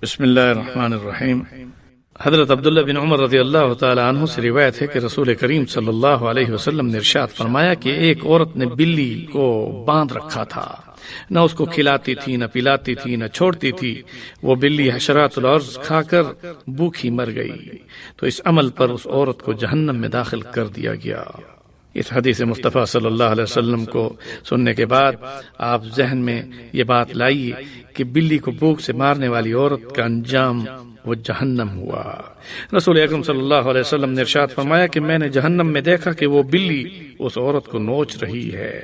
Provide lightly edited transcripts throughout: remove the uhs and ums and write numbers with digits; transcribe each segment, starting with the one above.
بسم اللہ الرحمن الرحیم۔ حضرت عبداللہ بن عمر رضی اللہ تعالی عنہ سے روایت ہے کہ رسول کریم صلی اللہ علیہ وسلم نے ارشاد فرمایا کہ ایک عورت نے بلی کو باندھ رکھا تھا، نہ اس کو کھلاتی تھی، نہ پلاتی تھی، نہ چھوڑتی تھی۔ وہ بلی حشرات الارض کھا کر بھوکی مر گئی، تو اس عمل پر اس عورت کو جہنم میں داخل کر دیا گیا۔ اس حدیث مصطفیٰ صلی اللہ علیہ وسلم کو سننے کے بعد آپ ذہن میں یہ بات لائیے کہ بلی کو بھوک سے مارنے والی عورت کا انجام وہ جہنم ہوا۔ رسول اکرم صلی اللہ علیہ وسلم نے ارشاد فرمایا کہ میں نے جہنم میں دیکھا کہ وہ بلی اس عورت کو نوچ رہی ہے۔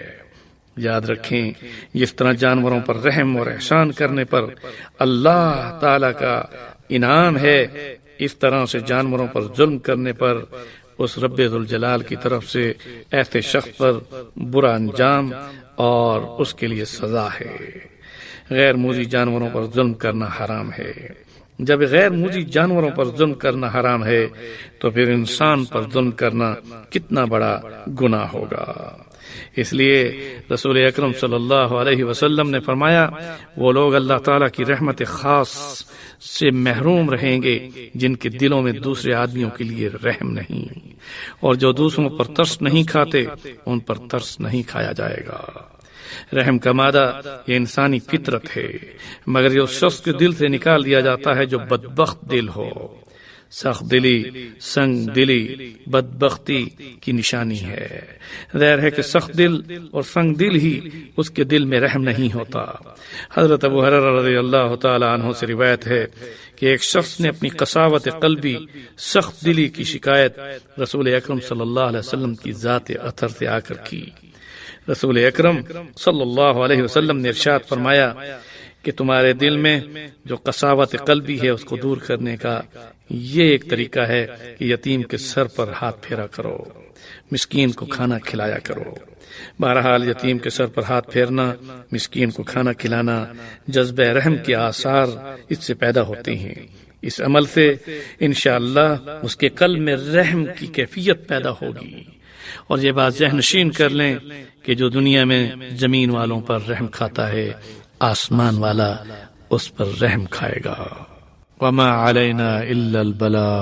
یاد رکھیں، جس طرح جانوروں پر رحم اور احسان کرنے پر اللہ تعالی کا انعام ہے، اس طرح سے جانوروں پر ظلم کرنے پر اس رب ذوالجلال کی طرف سے ایسے شخص پر برا انجام اور اس کے لیے سزا ہے۔ غیر موذی جانوروں پر ظلم کرنا حرام ہے۔ جب غیر موذی جانوروں پر ظلم کرنا حرام ہے تو پھر انسان پر ظلم کرنا کتنا بڑا گناہ ہوگا۔ اس لیے رسول اکرم صلی اللہ علیہ وسلم نے فرمایا، وہ لوگ اللہ تعالیٰ کی رحمت خاص سے محروم رہیں گے جن کے دلوں میں دوسرے آدمیوں کے لیے رحم نہیں، اور جو دوسروں پر ترس نہیں کھاتے ان پر ترس نہیں کھایا جائے گا۔ رحم کا مادہ یہ انسانی فطرت ہے، مگر یہ اس شخص کے دل سے نکال دیا جاتا ہے جو بدبخت دل ہو۔ سخت دلی، سنگ دلی بدبختی کی نشانی ہے۔ ظاہر ہے کہ سخت دل اور سنگ دل ہی اس کے دل میں رحم نہیں ہوتا۔ حضرت ابو ہریرہ رضی اللہ تعالی عنہ سے روایت ہے کہ ایک شخص نے اپنی قساوت قلبی، سخت دلی کی شکایت رسول اکرم صلی اللہ علیہ وسلم کی ذات اطہر سے آ کر کی۔ رسول اکرم صلی اللہ علیہ وسلم نے ارشاد فرمایا کہ تمہارے دل میں جو قساوت قلبی ہے اس کو دور کرنے کا یہ ایک طریقہ ہے کہ یتیم کے سر پر ہاتھ پھیرا کرو، مسکین کو کھانا کھلایا کرو۔ بہرحال یتیم کے سر پر ہاتھ پھیرنا، مسکین کو کھانا کھلانا، جذبہ رحم کے آثار اس سے پیدا ہوتے ہیں۔ اس عمل سے انشاءاللہ اس کے قلب میں رحم کی کیفیت پیدا ہوگی۔ اور یہ بات ذہن نشین کر لیں کہ جو دنیا میں زمین والوں پر رحم کھاتا ہے، آسمان والا اس پر رحم کھائے گا۔ وما علینا الا البلاغ۔